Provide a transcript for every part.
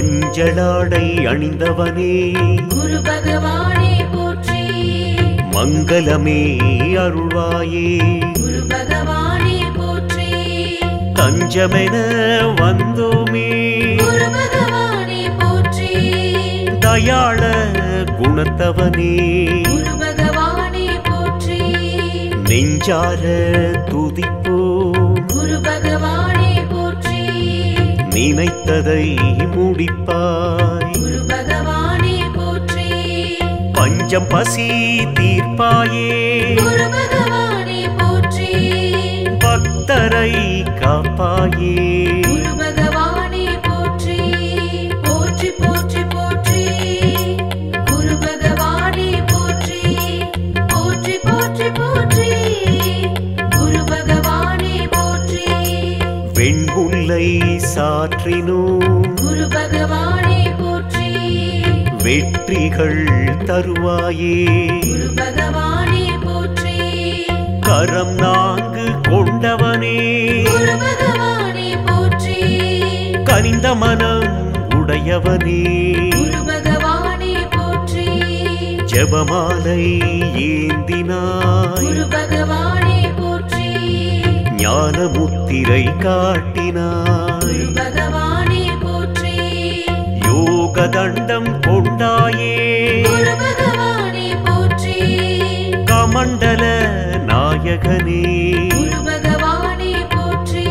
மஞ்சளாடை அணிந்தவனே குரு பகவானே போற்றி. மங்களமே அருள்வாயே குரு பகவானே போற்றி. தஞ்சமென வந்தோமே குரு பகவானே போற்றி. தயாள குணத்தவனே குரு பகவானே போற்றி. நெஞ்சார துதிப்போ குரு பகவானே போற்றி. நினைத்ததை முடிப்பாய் குரு பகவானே போற்றி. பஞ்சம் பசி தீர்ப்பாயே குரு பகவானே போற்றி. பக்தரை காப்பாயே குரு பகவானே போற்றி. போற்றி போற்றி போற்றி. குரு பகவானே போற்றி. போற்றி போற்றி போற்றி. குரு பகவானே போற்றி. வெண்முல்லை சாற்றினோ குரு பகவானே போற்றி. வெற்றிகள் தருவாயே குரு பகவானே போற்றி. கரம் நான்கு கொண்டவனே குரு பகவானே போற்றி. கனிந்த மனம் உடையவனே குரு பகவானே போற்றி. ஜெபமாலை ஏந்தினாய் குரு பகவானே போற்றி. ஞான முத்திரை காட்டினாய் குரு பகவானே போற்றி. யோக தண்டம் கொண்டாயே குரு பகவானே போற்றி. கமண்டல நாயகனே குரு பகவானே போற்றி.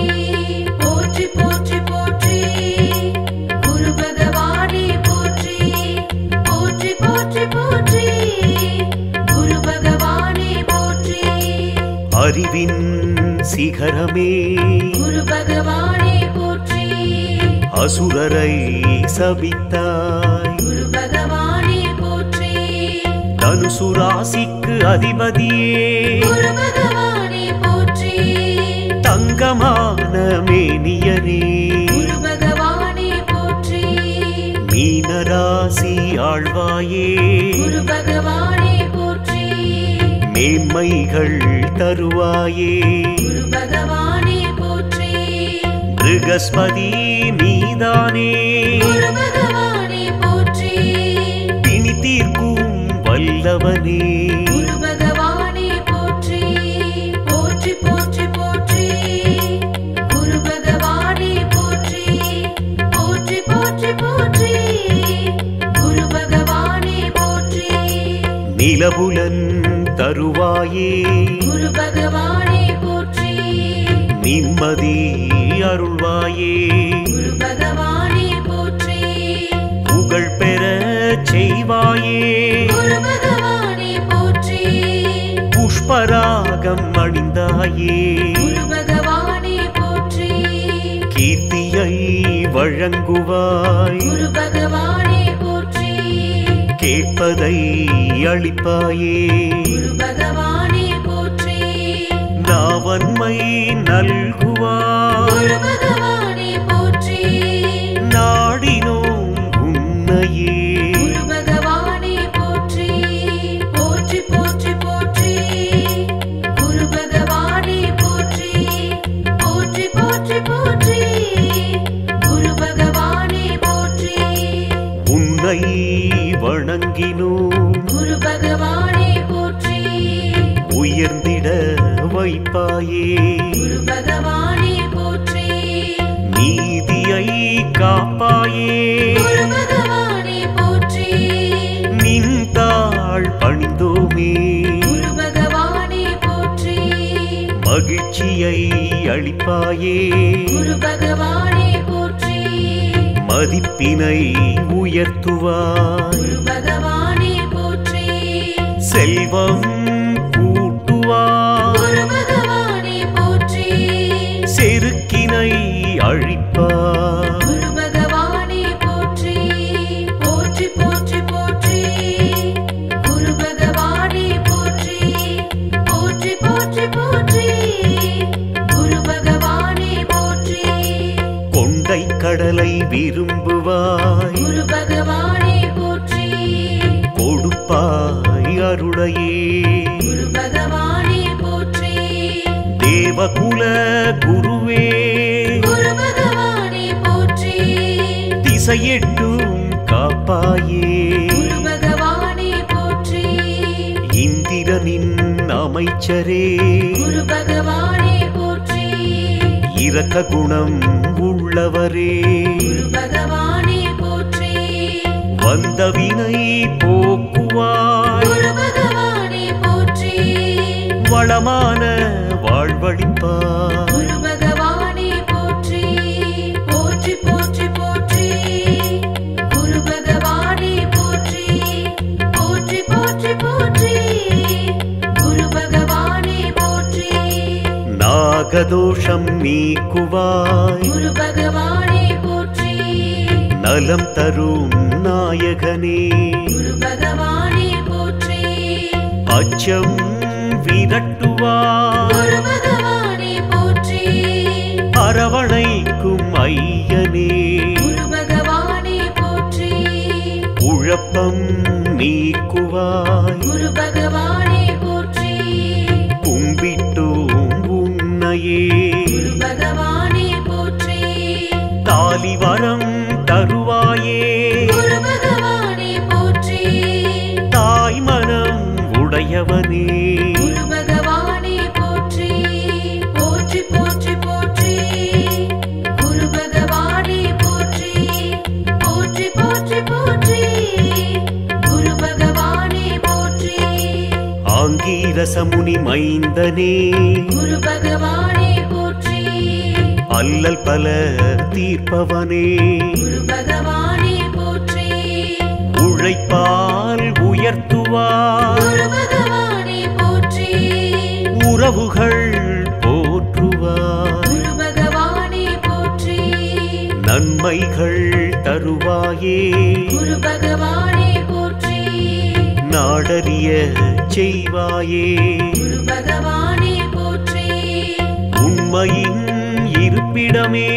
போற்றி போற்றி போற்றி. குரு பகவானே போற்றி. போற்றி போற்றி போற்றி. குரு பகவானே போற்றி. அறிவின் சிகரமே குரு பகவானே போற்றி. அசுரரை சபித்தாய் குரு பகவானே போற்றி. தனுசு ராசிக்கு அதிபதியே குரு பகவானே போற்றி. தங்கமான மேனியனே குரு பகவானே போற்றி. மீனராசி ஆழ்வாயே குரு பகவானே போற்றி. மேன்மைகள் தருவாயே குரு பகவானே போற்றி. ப்ருகஸ்பதி நீதானே குரு பகவானே போற்றி. பிணி தீர்க்கும் வல்லவனே குரு பகவானே போற்றி. போற்றி போற்றி போற்றி. குரு பகவானே போற்றி. போற்றி போற்றி போற்றி. குரு பகவானே போற்றி. நிலபுலன் தருவாயே குரு பகவானே போற்றி. நிம்மதி அருள்வாயே குரு பகவானே போற்றி. புகழ் பெற செய்வாயே குரு பகவானே போற்றி. புஷ்பராகம் அணிந்தாயே குரு பகவானே போற்றி. கீர்த்தியை வழங்குவாய் குரு பகவானே போற்றி. கேட்பதை அளிப்பாயே குரு பகவானே போற்றி. நாவன்மை நல்குவாய் குரு பகவானே போற்றி. நாடினோம் உன்னையே குரு பகவானே போற்றி. போற்றி போற்றி போற்றி. குரு பகவானே போற்றி. போற்றி போற்றி போற்றி. குரு பகவானே போற்றி. உன்னை வணங்கினோம் குரு பகவானே போற்றி. உயர்ந்திட வைப்பாயே குரு பகவானே போற்றி. நீதியை காப்பாயே குரு பகவானே போற்றி. நின்றாள் பணிந்தோமே குரு பகவானே போற்றி. மகிழ்ச்சியை அளிப்பாயே குரு பகவானே போற்றி. மதிப்பினை உயர்த்துவாய் குரு பகவானே போற்றி. செல்வம் கூட்டுவாய் குரு பகவானே போற்றி. செருக்கினை அழிப்பாய் குரு பகவானே போற்றி. போற்றி போற்றி போற்றி. குரு பகவானே போற்றி. போற்றி போற்றி போற்றி. குரு பகவானே போற்றி. கொண்டை கடலை விரும்புவாய் குரு பகவானே போற்றி. கொடுப்பாய் அருளையே குரு பகவானே போற்றி. தேவகுல குருவே குரு பகவானே போற்றி. திசையெட்டும் காப்பாயே குரு பகவானே போற்றி இந்திரனின் அமைச்சரே குரு பகவானே போற்றி இரக்க குணம் உள்ளவரே குரு பகவானே போற்றி வந்த வினை போக்குவாய் குரு பகவானே போற்றி வளமான வாழ்வழிப்பாய் குரு பகவானே போற்றி போற்றி போற்றி போற்றி குரு பகவானே போற்றி போற்றி போற்றி போற்றி குரு பகவானே போற்றி நாகதோஷம் நீக்குவாய் குரு பகவானே போற்றி நலம் தரும் நாயகனே குரு பகவானே போற்றி அச்சம் விரட்டுவாய் குரு பகவானே போற்றி அரவணைக்கும் ஐயனே குரு பகவானே போற்றி குழப்பம் நீக்குவாய் குரு பகவானே போற்றி கும்பிட்டோம் உன்னையே குரு பகவானே போற்றி தாலி வரம் தருவாயே குரு பகவானே போற்றி தாய் மனம் உடையவனே குரு பகவானே போற்றி போற்றி போற்றி போற்றி குரு பகவானே போற்றி போற்றி போற்றி போற்றி குரு பகவானே போற்றி ஆங்கீரசமுனி மைந்தனே குரு பகவானே போற்றி அல்லல் பல தீர்ப்பவனே குரு பகவானே போற்றி உழைப்பால் உயர்த்துவாய் குரு பகவானே போற்றி உறவுகள் போற்றுவாய் குரு பகவானே போற்றி நன்மைகள் தருவாயே குரு பகவானே போற்றி நாடறிய செய்வாயே குரு பகவானே போற்றி உண்மையின் இருப்பிடமே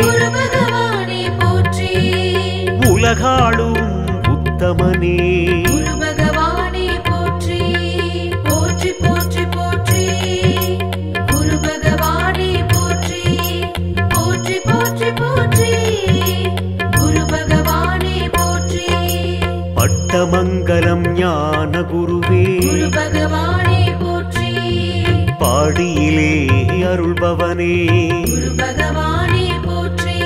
குரு பகவானே போற்றி உலகாளும் உத்தமனே குரு பகவானே போற்றி போற்றி போற்றி போற்றி குரு பகவானே போற்றி போற்றி போற்றி போற்றி குரு பகவானே போற்றி பட்டமங்கலம் ஞான குருவே குரு பகவானே போற்றி பாடியிலே அருள்பவனே குரு பகவானே போற்றி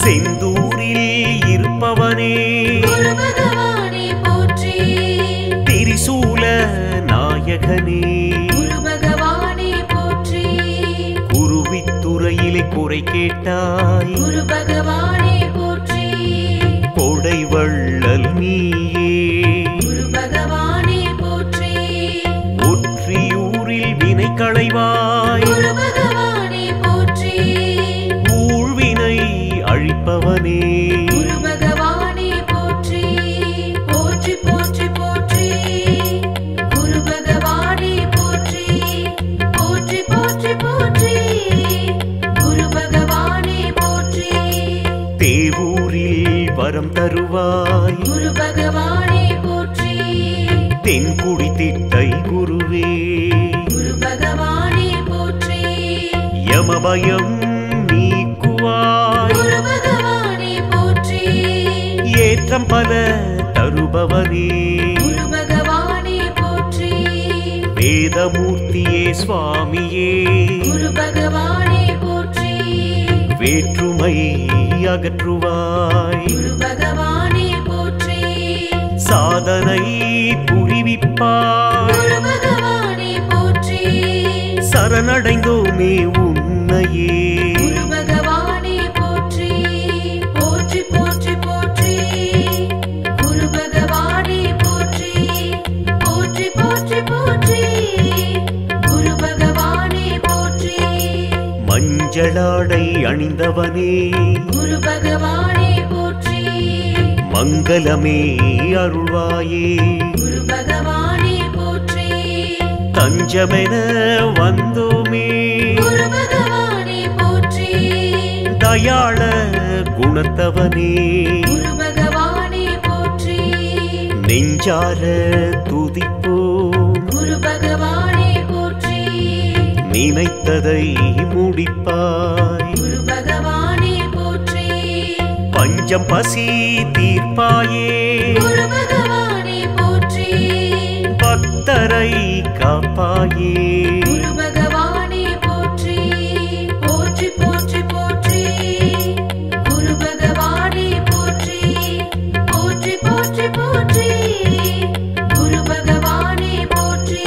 செந்தூரில் இருப்பவனே குரு பகவானே போற்றி திரிசூல நாயகனே குரு பகவானே போற்றி குருவித்துறையிலே குறை கேட்டாய் குரு பகவானே போற்றி கொடை வள்ளல் நீயே குரு பகவானே போற்றி ஒற்றியூரில் வினை களைவாய் குரு பகவானே போற்றி ஊழ்வினை அழிப்பவனே குரு பகவானே போற்றி போற்றி போற்றி போற்றி குரு பகவானே போற்றி போற்றி போற்றி போற்றி குரு பகவானே போற்றி தேவூரில் வரம் தருவாய் குரு பகவானே போற்றி தென்குடி திட்டை குருவே குரு பகவானே போற்றி யமபயம் நீக்குவாய் குரு பகவானே போற்றி ஏற்றம் பல தருபவனே குரு பகவானே போற்றி வேதமூர்த்தியே சுவாமியே குரு பகவானே போற்றி வேற்றுமை அகற்றுவாய் குரு பகவானே போற்றி சாதனை புரிவிப்பாய் குரு பகவானே போற்றி சரணடைந்தோமே உன்னையே குரு பகவானே போற்றி போற்றி போற்றி போற்றி குரு பகவானே போற்றி போற்றி போற்றி போற்றி குரு பகவானே போற்றி மஞ்சளாடை அணிந்தவனே குரு பகவானே போற்றி மங்களமே அருள்வாயே குரு பகவானே போற்றி தஞ்சமென வந்தோமே குரு பகவானே போற்றி தயாள குணத்தவனே குரு பகவானே போற்றி நெஞ்சார துதிப்போம் குரு பகவானே போற்றி நினைத்ததை முடிப்பாய் குரு பகவானே போற்றி பஞ்ச பஞ்சம் பசி தீர்ப்பாயே குரு பகவானே போற்றி பக்தரை காப்பாயே குரு பகவானே போற்றி போற்றி போற்றி போற்றி குரு பகவானே போற்றி போற்றி போற்றி போற்றி குரு பகவானே போற்றி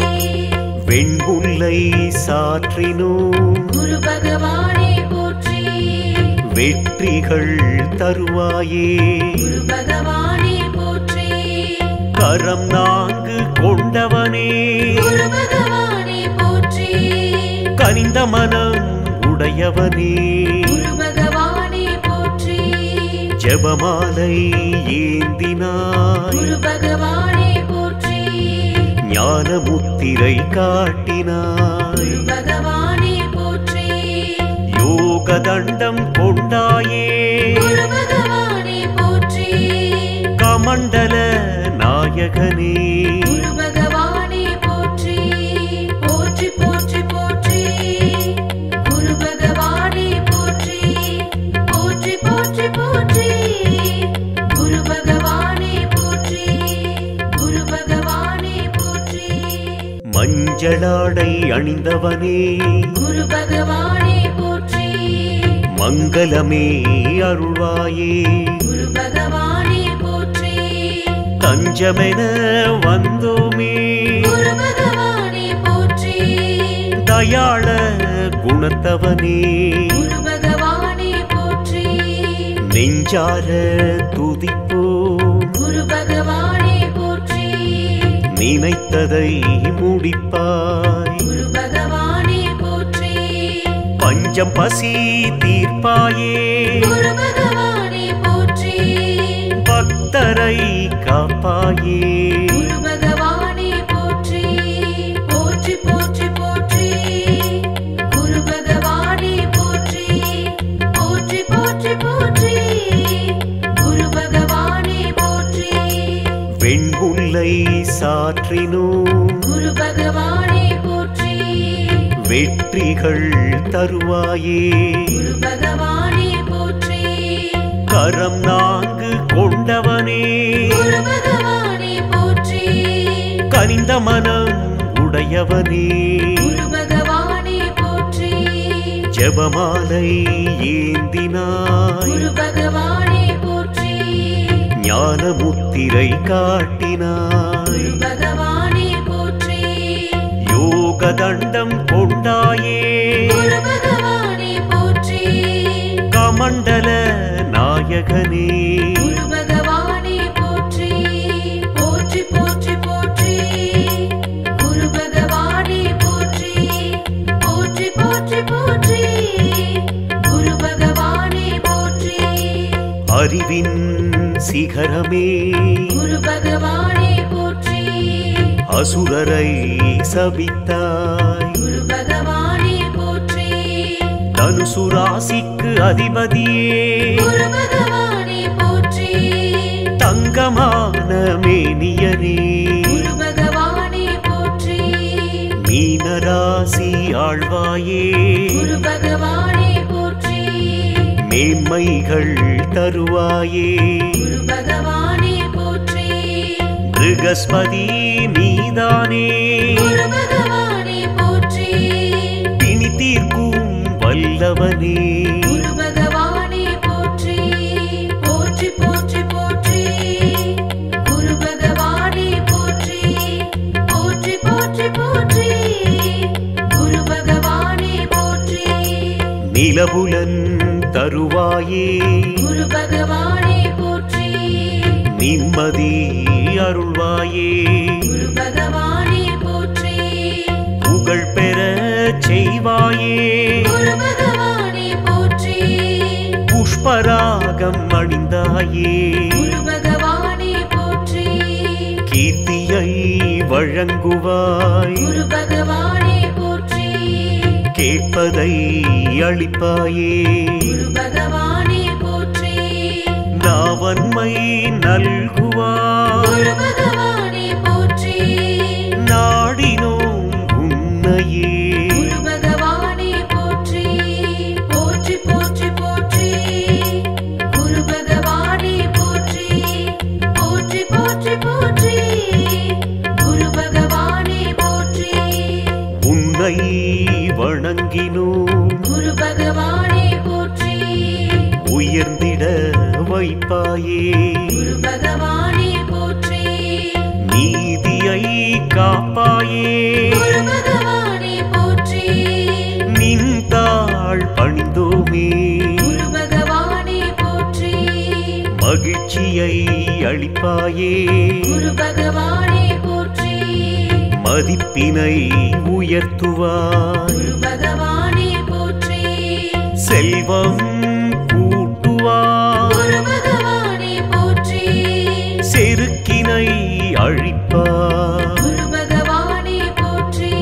வெண்புல்லை சாற்றினோம் குரு பகவானே போற்றி வெற்றிகள் தருவாயே குரு பகவானே போற்றி கரம் நான்கு கொண்டவனே குரு பகவானே போற்றி கனிந்த மனம் உடையவனே குரு பகவானே போற்றி ஜெபமாலை ஏந்தினாய் குரு பகவானே போற்றி ஞான முத்திரை காட்டினாய் குரு பகவானே போற்றி யோக தண்டம் கொண்டாயே குரு பகவானே போற்றி கமண்டல நாயகனே குரு பகவானே போற்றி போற்றி போற்றி போற்றி குரு பகவானே போற்றி போற்றி போற்றி போற்றி குரு பகவானே போற்றி குரு பகவானே போற்றி மஞ்சளாடை அணிந்தவனே குரு பகவானே போற்றி மங்களமே அருள்வாயே குரு பகவானே போற்றி தஞ்சமென வந்தோமே குரு பகவானே போற்றி தயாள குணத்தவனே குரு பகவானே போற்றி நெஞ்சார துதிப்போம் குரு பகவானே போற்றி நினைத்ததை முடிப்பாய் குரு பகவானே போற்றி பஞ்சம் பசி தீர்ப்பாயே குரு பகவானே போற்றி பக்தரை காப்பாயே குரு பகவானே போற்றி போற்றி போற்றி போற்றி குரு பகவானே போற்றி போற்றி போற்றி போற்றி குரு பகவானே போற்றி வெண்புல்லை சாற்றினோம் குரு பகவானே போற்றி வெற்றிகள் தருவாயே குரு பகவானே போற்றி கரம் நான்கு கொண்டவனே குரு பகவானே போற்றி கனிந்த மனம் உடையவனே குரு பகவானே போற்றி ஜெபமாலை ஏந்தினாய் குரு பகவானே போற்றி ஞான முத்திரை காட்டினாய் குரு பகவானே போற்றி யோக தண்டம் கொண்டாயே குரு பகவானே போற்றி கமண்டல நாயகனே குரு பகவானே போற்றி போற்றி போற்றி போற்றி குரு பகவானே போற்றி போற்றி போற்றி போற்றி குரு பகவானே போற்றி அறிவின் சிகரமே குரு பகவானே போற்றி அசுரரை சபித்தாய் குரு பகவானே போற்றி தனுசு ராசிக்கு அதிபதியே குரு பகவானே போற்றி தங்கமான மேனியனே குரு பகவானே போற்றி மீனராசி ஆழ்வாயே குரு பகவானே போற்றி மேன்மைகள் தருவாயே குரு பகவானே போற்றி ப்ருகஸ்பதி நீதானே குரு பகவானே போற்றி பிணி தீர்க்கும் வல்லவனே குரு பகவானே போற்றி போற்றி போற்றி போற்றி குரு பகவானே போற்றி போற்றி போற்றி போற்றி குரு பகவானே போற்றி நிலவுலன் தருவாயே குரு பகவானே போற்றி நிம்மதி அருள்வாயே குரு பகவானே போற்றி புகழ் பெற செய்வாயே குரு பகவானே போற்றி புஷ்பராகம் அணிந்தாயே குரு பகவானே போற்றி கீர்த்தியை வழங்குவாய் குரு பகவானே போற்றி கேட்பதை அளிப்பாயே குரு பகவானே போற்றி நாவன்மை நல்குவாய் குரு பகவானே போற்றி நாடினோம் உன்னையே குரு பகவானே போற்றி போற்றி போற்றி போற்றி குரு பகவானே வணங்கினோம். குரு பகவானே போற்றி. உயர்ந்திட வைப்பாயே. குரு பகவானே போற்றி. நீதியை காப்பாயே. குரு பகவானே போற்றி. நின்றாள் பணிந்தோமே. குரு பகவானே போற்றி. மகிழ்ச்சியை அளிப்பாயே. குரு பகவானே போற்றி. மதிப்பினை உயர்த்துவாய். குரு பகவானே போற்றி. செல்வம் கூட்டுவாய். குரு பகவானே போற்றி. செருக்கினை அழிப்பாய். குரு பகவானே போற்றி.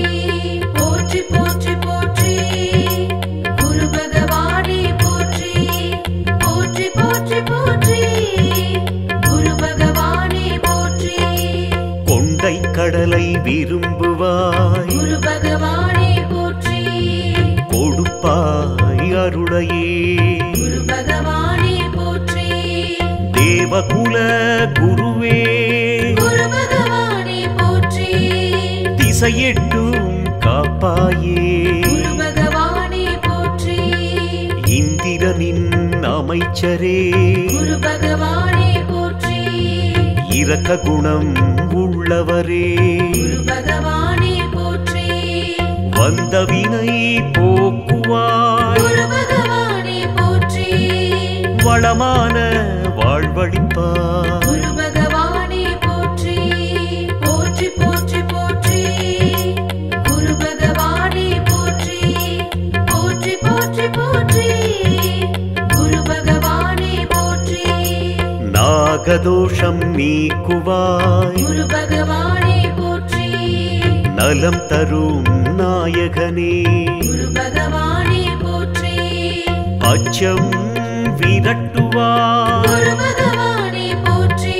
போற்றி போற்றி போற்றி. குரு பகவானே போற்றி. போற்றி போற்றி போற்றி. குரு பகவானே போற்றி. கொண்டை கடலை விரும்புவாய். குரு பகவானே போற்றி. கொடுப்பாய் அருளையே. குரு பகவானே போற்றி. தேவகுல குருவே. குரு பகவானே போற்றி. திசையெட்டும் காப்பாயே. குரு பகவானே போற்றி. இந்திரனின் அமைச்சரே. குரு பகவானே போற்றி. இரக்க குணம் உள்ளவரே. குரு பகவானே போற்றி. வந்த வினை போக்குவாய். குரு பகவானே போற்றி. வளமான வாழ்வழிப்பாய். குரு பகவானே போற்றி. போற்றி போற்றி போற்றி. குரு பகவானே போற்றி. போற்றி போற்றி போற்றி. குரு பகவானே போற்றி. நாகதோஷம் நீக்குவாய். குரு பகவானே போற்றி. நலம் தரும் நாயகனே. குரு பகவானே போற்றி. அச்சம் விரட்டுவாய். குரு பகவானே போற்றி.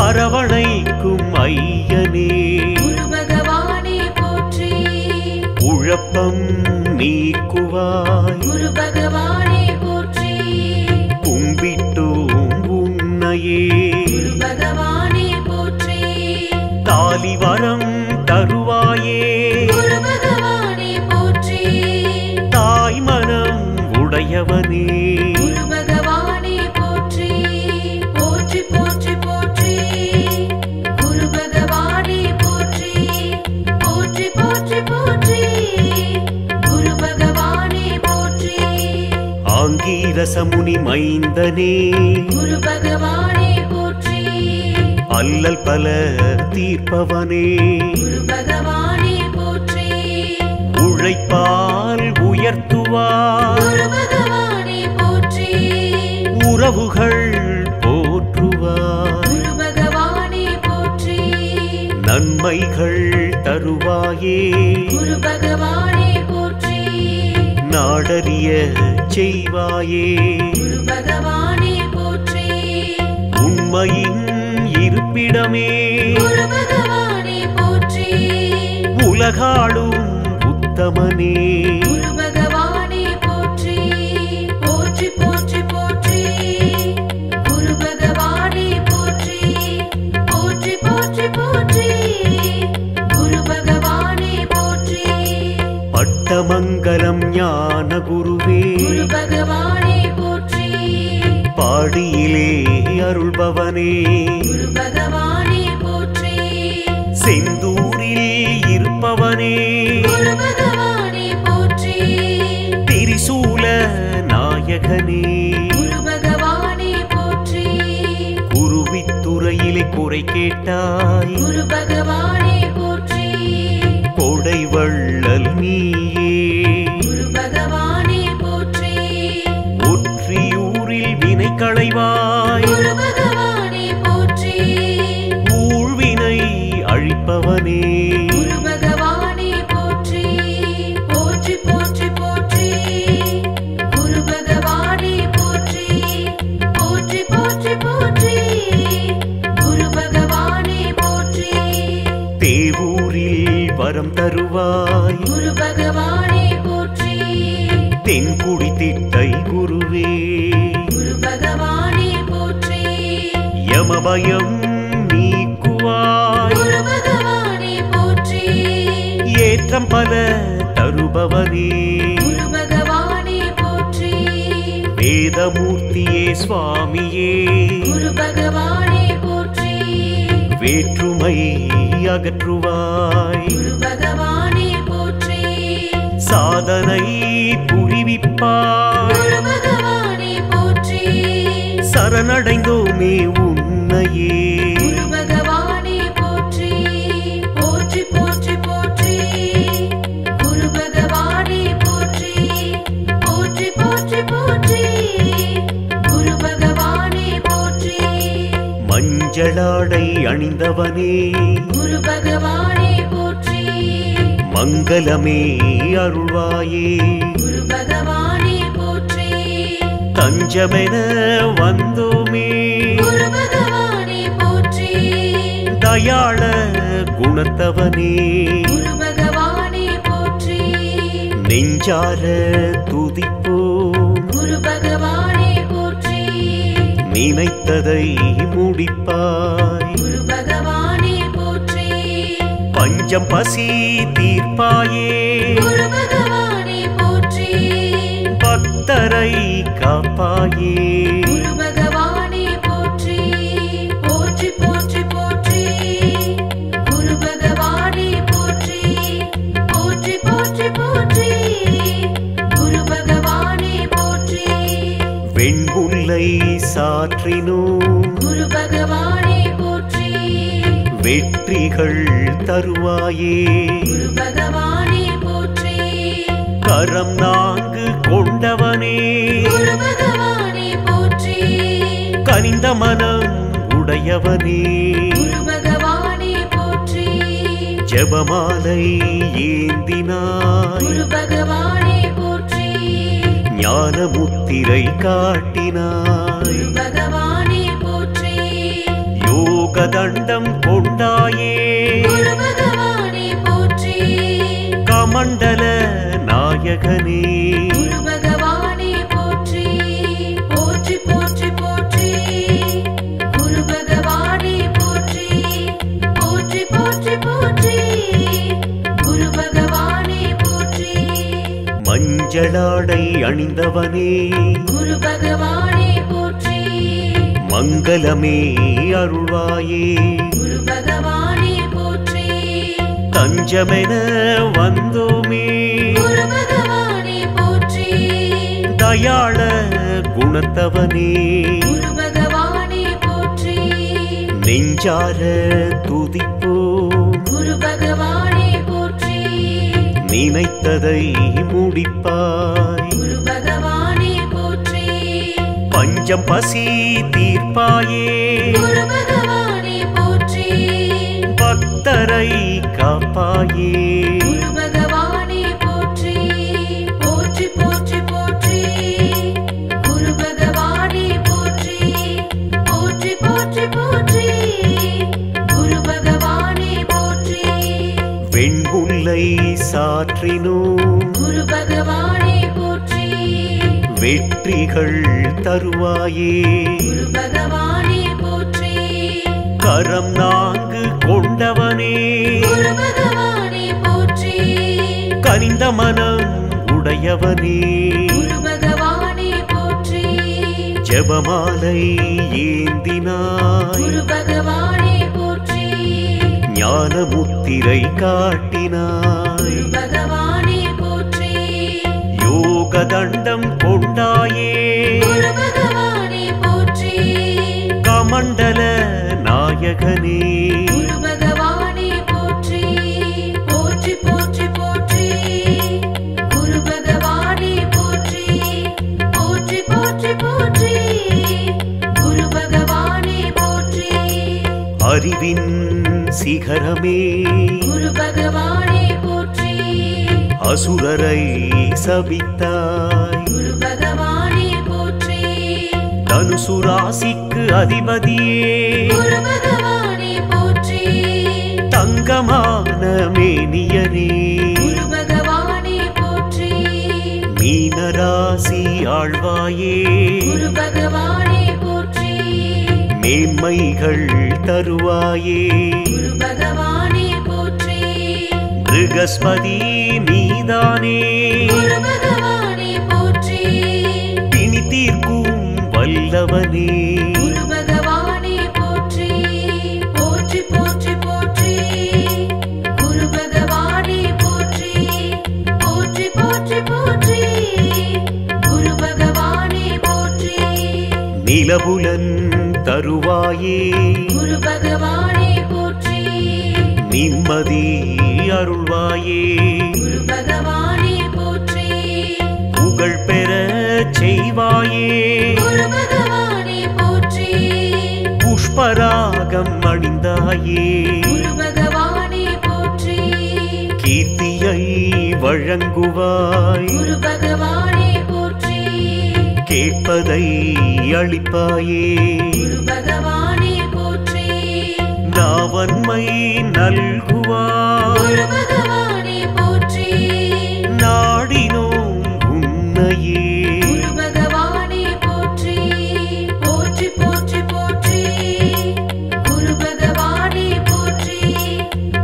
அரவணைக்கும் ஐயனே. குரு பகவானே போற்றி. குழப்பம் நீக்குவாய். குரு பகவானே போற்றி. கும்பிட்டோம் உன்னையே. குரு பகவானே போற்றி. தாலிவரம் தருவாயே. குரு பகவானே போற்றி. தாய் மனம் உடையவனே. குரு பகவானே போற்றி. போற்றி போற்றி போற்றி. குரு பகவானே போற்றி. போற்றி போற்றி போற்றி. குரு பகவானே போற்றி. ஆங்கீரசமுனி மைந்தனே. குரு பகவானே போற்றி. அல்லல் பல தீர்ப்பவனே. குரு பகவானே போற்றி. உழைப்பால் உயர்த்துவாய். குரு பகவானே போற்றி. உறவுகள் போற்றுவாய். குரு பகவானே போற்றி. நன்மைகள் தருவாயே. குரு பகவானே போற்றி. நாடறிய செய்வாயே. குரு பகவானே போற்றி. உண்மையின் இருப்பிடமே. குரு பகவானே போற்றி. உலகாளும் உத்தமனே. குரு பகவானே போற்றி. போற்றி போற்றி போற்றி. குரு பகவானே போற்றி. போற்றி போற்றி போற்றி. குரு பகவானே போற்றி. பட்டமங்கலம் ஞான குருவே. குரு பகவானே போற்றி. பாடியிலே அருள்பவனே. குரு பகவானே போற்றி. செந்தூரில் இருப்பவனே. குரு பகவானே போற்றி. திரிசூல நாயகனே. குரு பகவானே போற்றி. குருவித்துறையிலே குறை கேட்டாய். குரு பகவானே போற்றி. கொடை வள்ளல் நீயே. குரு பகவானே போற்றி. ஒற்றியூரில் வினை களைவாய். குரு பகவானே போற்றி. ஊழ்வினை அழிப்பவனே. குரு பகவானே போற்றி. போற்றி போற்றி போற்றி. குரு பகவானே போற்றி. போற்றி போற்றி போற்றி. குரு பகவானே போற்றி. தேவூரில் வரம் தருவாய். குரு பகவானே போற்றி. தென்குடி திட்டை குருவே. குரு பகவானே போற்றி. யமபயம் நீக்குவாய். குரு பகவானே போற்றி. ஏற்றம் பல தருபவனே குரு பகவானே போற்றி வேதமூர்த்தியே சுவாமியே குரு பகவானே போற்றி வேற்றுமை அகற்றுவாய் குரு பகவானே போற்றி சாதனை புரிவிப்பாய் குரு பகவானே போற்றி சரணடைந்தோமே உன்னையே குரு பகவானே போற்றி போற்றி போற்றி போற்றி குரு பகவானே போற்றி போற்றி போற்றி போற்றி குரு பகவானே போற்றி மஞ்சளாடை அணிந்தவனே குரு பகவானே போற்றி மங்களமே அருள்வாயே குரு பகவானே போற்றி தஞ்சமென வந்தோமே குரு பகவானே போற்றி தயாள குணத்தவனே குரு பகவானே போற்றி நெஞ்சார துதிப்போம் குரு பகவானே போற்றி நினைத்ததை முடிப்பாய் குரு பகவானே போற்றி பஞ்சம் பசி தீர்ப்பாயே குரு பகவானே போற்றி பக்தரை காப்பாயே குரு பகவானே போற்றி போற்றி போற்றி போற்றி குரு பகவானே போற்றி போற்றி போற்றி போற்றி குரு பகவானே போற்றி வெண்புல்லை சாற்றினோம் குரு பகவானே போற்றி வெற்றிகள் தருவாயே குரு பகவானே போற்றி கரம் நான்கு கொண்டவனே குரு பகவானே போற்றி கனிந்த மனம் உடையவனே குரு பகவானே போற்றி ஜெபமாலை ஏந்தினாய் குரு பகவானே போற்றி ஞான முத்திரை காட்டினாய் குரு பகவானே போற்றி யோக தண்டம் கொண்டாயே குரு பகவானே போற்றி கமண்டல நாயகனே குரு பகவானே போற்றி போற்றி போற்றி போற்றி குரு பகவானே போற்றி போற்றி போற்றி போற்றி குரு பகவானே போற்றி மஞ்சளாடை அணிந்தவனே குரு பகவானே போற்றி மங்களமே அருள்வாயே குரு பகவானே போற்றி தஞ்சமென வந்தோமே குரு பகவானே போற்றி தயாள குணத்தவனே குரு பகவானே போற்றி நெஞ்சார துதிப்போம் குரு பகவானே போற்றி நினைத்ததை முடிப்பாய் குரு பகவானே போற்றி பஞ்சம் பசி தீர்ப்பாயே குரு பகவானே போற்றி பக்தரை காப்பாயே குரு பகவானே போற்றி போற்றி போற்றி போற்றி குரு பகவானே போற்றி போற்றி போற்றி போற்றி குரு பகவானே போற்றி வெண்புல்லை சாற்றினோம் குரு பகவானே போற்றி வெற்றிகள் தருவாயே குரு பகவானே போற்றி கரம் நான்கு கொண்டவனே குரு பகவானே போற்றி கனிந்த மனம் உடையவனே குரு பகவானே போற்றி ஜெபமாலை ஏந்தினாய் குரு பகவானே போற்றி ஞான முத்திரை காட்டினாய் குரு பகவானே போற்றி யோக தண்டம் கொண்டாயே குரு பகவானே போற்றி கமண்டல நாயகனே குரு பகவானே போற்றி போற்றி போற்றி போற்றி குரு பகவானே போற்றி போற்றி போற்றி போற்றி குரு பகவானே போற்றி அறிவின் சிகரமே குரு பகவானே போற்றி அசுரரை சபித்தாய் குரு பகவானே போற்றி தனுசு ராசிக்கு அதிபதியே குரு பகவானே போற்றி தங்கமான மேனியரே குரு பகவானே போற்றி மீனராசி ஆழ்வாயே குரு பகவானே போற்றி மேன்மைகள் தருவாயே குரு பகவானே போற்றி மிருக பிருகஸ்பதி நீதானே குரு பகவானே போற்றி பிணி தீர்க்கும் வல்லவனே குரு பகவானே போற்றி போற்றி போற்றி போற்றி குரு பகவானே போற்றி போற்றி போற்றி போற்றி குரு பகவானே போற்றி நிலபுலன் தருவாயே குரு பகவானே போற்றி நிம்மதி அருள்வாயே குரு பகவானே போற்றி புகழ் பெற செய்வாயே குரு பகவானே போற்றி புஷ்பராகம் அணிந்தாயே குரு பகவானே போற்றி கீர்த்தியை வழங்குவாய் குரு பகவானே போற்றி கேட்பதை அளிப்பாயே குரு பகவானே போற்றி நாவன்மை நல்குவாய் குரு பகவானே போற்றி நாடினோம் உன்னையே குரு பகவானே போற்றி போற்றி போற்றி போற்றி குரு பகவானே போற்றி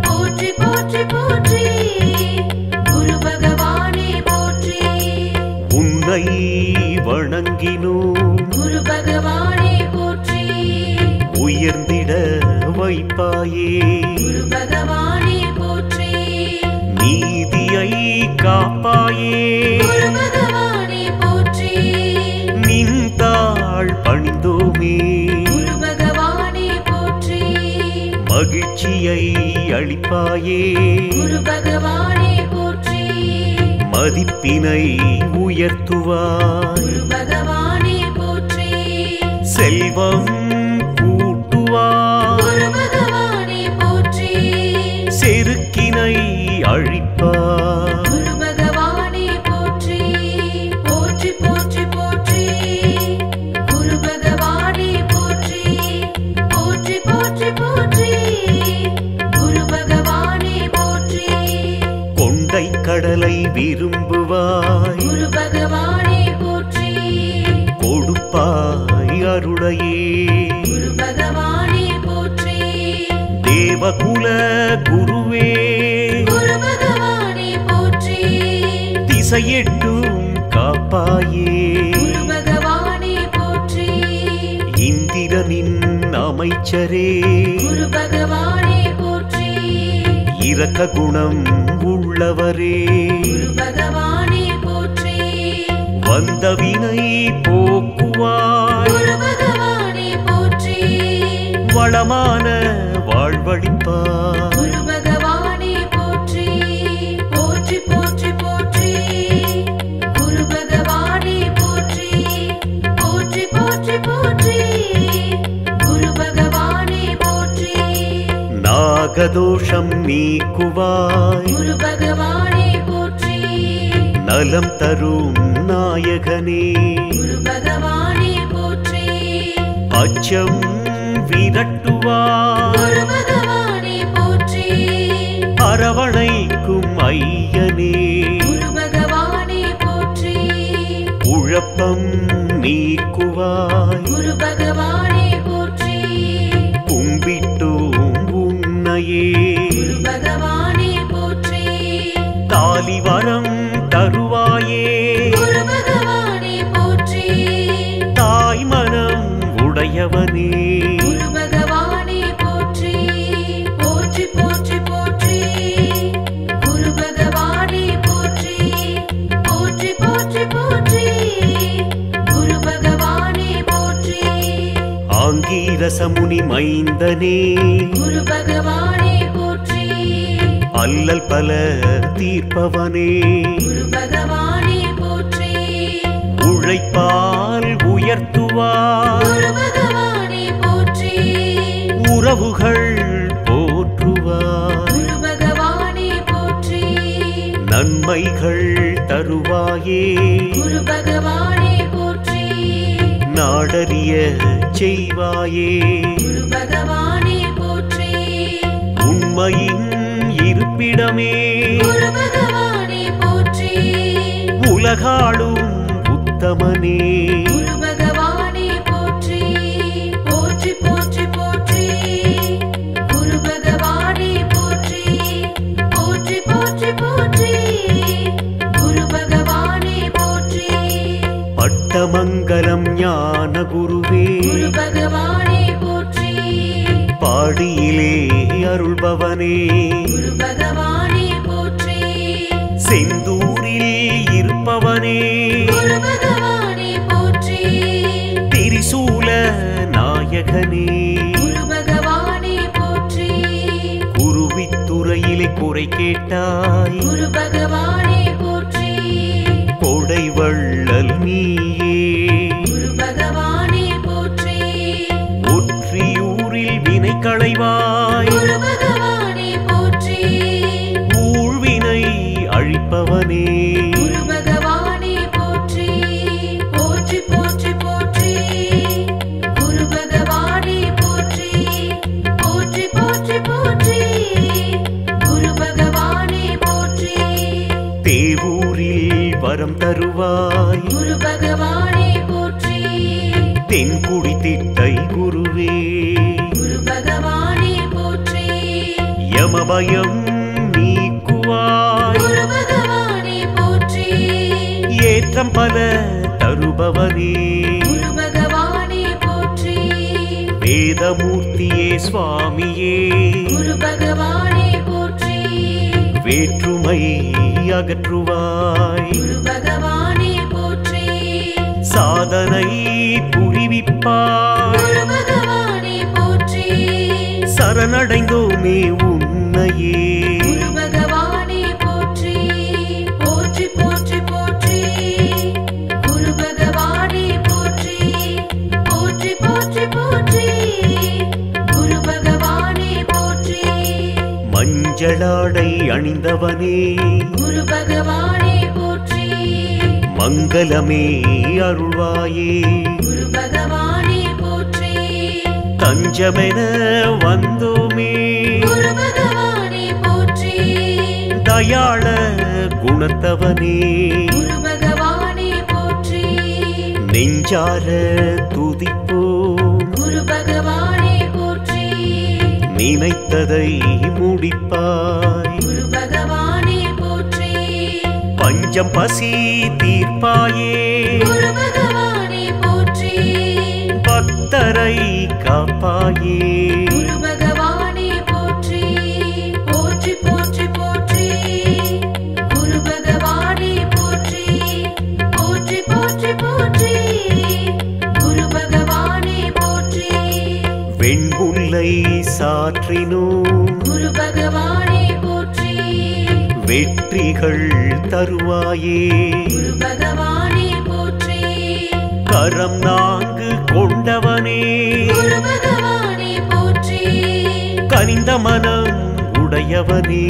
போற்றி போற்றி போற்றி குரு பகவானே போற்றி உன்னை வணங்கினோம் குரு பகவானே போற்றி உயர்ந்திட வைப்பாயே குரு பகவானே போற்றி நீதியை காப்பாயே குரு பகவானே போற்றி நின்றாள் பணிந்தோமே குரு பகவானே போற்றி மகிழ்ச்சியை அளிப்பாயே குரு பகவானே போற்றி மதிப்பினை உயர்த்துவாய் குரு பகவானே போற்றி செல்வம் கூட்டுவாய் குரு பகவானே போற்றி செருக்கினை அழிப்பாய் குரு பகவானே போற்றி போற்றி போற்றி போற்றி குரு பகவானே போற்றி போற்றி போற்றி போற்றி குரு பகவானே போற்றி கொண்டை கடலை விரும்புவாய் குரு பகவானே போற்றி கொடுப்பாய் அருளையே குரு பகவானே போற்றி தேவகுல குருவே குரு பகவானே போற்றி திசையெட்டும் காப்பாயே குரு பகவானே போற்றி இந்திரனின் அமைச்சரே குரு பகவானே போற்றி இரக்க குணம் உள்ளவரே குரு பகவானே போற்றி வந்த வினை போக்குவாய் குரு பகவானே போற்றி வளமான வாழ்வழிப்பாய் குரு பகவானே போற்றி போற்றி போற்றி போற்றி குரு பகவானே போற்றி போற்றி போற்றி போற்றி குரு பகவானே போற்றி நாகதோஷம் நீக்குவாய் குரு பகவானே போற்றி நலம் தரும் நாயகனே குரு பகவானே போற்றி அச்சம் விரட்டுவாய் குரு பகவானே போற்றி அரவணைக்கும் ஐயனே குரு பகவானே போற்றி குழப்பம் நீக்குவாய் குரு பகவானே போற்றி கும்பிட்டோம் உன்னையே குரு பகவானே போற்றி தாலிவரம் தருவாயே குரு பகவானே போற்றி தாய் மனம் உடையவனே குரு பகவானே போற்றி போற்றி போற்றி போற்றி குரு பகவானே போற்றி போற்றி போற்றி போற்றி குரு பகவானே போற்றி ஆங்கீரசமுனி மைந்தனே குரு பகவானே போற்றி அல்லல் பல தீர்ப்பவனே குரு பகவானே போற்றி உழைப்பால் உயர்த்துவாய் குரு பகவானே போற்றி உறவுகள் போற்றுவாய் குரு பகவானே போற்றி நன்மைகள் தருவாயே குரு பகவானே போற்றி நாடறிய செய்வாயே குரு பகவானே போற்றி உண்மையின் இருப்பிடமே குரு பகவானே போற்றி உலகாளும் உத்தமனே குரு பகவானே போற்றி போற்றி போற்றி போற்றி குரு பகவானே போற்றி போற்றி போற்றி தருபவனே குரு பகவானே போற்றி செந்தூரில் இருப்பவனே குரு பகவானே போற்றி திரிசூல நாயகனே குரு பகவானே போற்றி குருவித்துறையிலே குறை கேட்டாய் குரு பகவானே போற்றி கொடை வள்ளல் நீயே குரு பகவானே போற்றி ஒற்றியூரில் வினை களைவாய் குரு பகவானே போற்றி ஊழ்வினை அழிப்பவனே குரு பகவானே போற்றி போற்றி போற்றி போற்றி குரு பகவானே போற்றி போற்றி போற்றி போற்றி குரு பகவானே போற்றி தேவூரில் வரம் தருவாய் குரு பகவானே போற்றி தென்குடி திட்டை குருவே குரு பகவானே போற்றி யமபயம் நீக்குவாய் குரு பகவானே போற்றி ஏற்றம் பல தருபவனே குரு பகவானே போற்றி வேதமூர்த்தியே சுவாமியே குரு பகவானே போற்றி வேற்றுமை அகற்றுவாய் குரு பகவானே போற்றி சாதனை புரிவிப்பாய் குரு பகவானே போற்றி சரணடைந்தோமே உன்னையே குரு பகவானே போற்றி போற்றி போற்றி போற்றி குரு பகவானே போற்றி போற்றி போற்றி போற்றி குரு பகவானே போற்றி மஞ்சளாடை அணிந்தவனே குரு பகவானே போற்றி மங்களமே அருள்வாயே குரு பகவானே போற்றி தஞ்சமென வந்தோமே குரு பகவானே போற்றி தயாள குணத்தவனே குரு பகவானே போற்றி நெஞ்சார துதிப்போம் குரு பகவானே போற்றி நினைத்ததை முடிப்பாய் குரு பகவானே போற்றி பஞ்சம் பசி தீர்ப்பாயே குரு பகவானே போற்றி பக்தரை காப்பாயே குரு பகவானே போற்றி போற்றி போற்றி போற்றி குரு பகவானே போற்றி போற்றி போற்றி போற்றி குரு பகவானே போற்றி வெண்முல்லை சாற்றினோம் குரு பகவானே போற்றி வெற்றிகள் தருவாயே குரு பகவானே போற்றி கரம் நான்கு கொண்டவனே குரு பகவானே போற்றி கனிந்த மனம் உடையவனே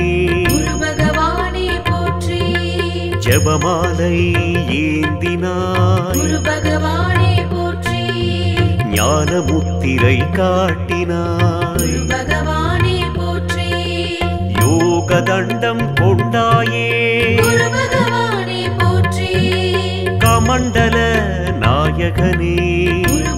குரு பகவானே போற்றி ஜெபமாலை ஏந்தினாய் குரு பகவானே போற்றி ஞான முத்திரை காட்டினாய் குரு பகவானே போற்றி யோக தண்டம் கொண்டாயே குரு பகவானே போற்றி கமண்டல நாயகனே குரு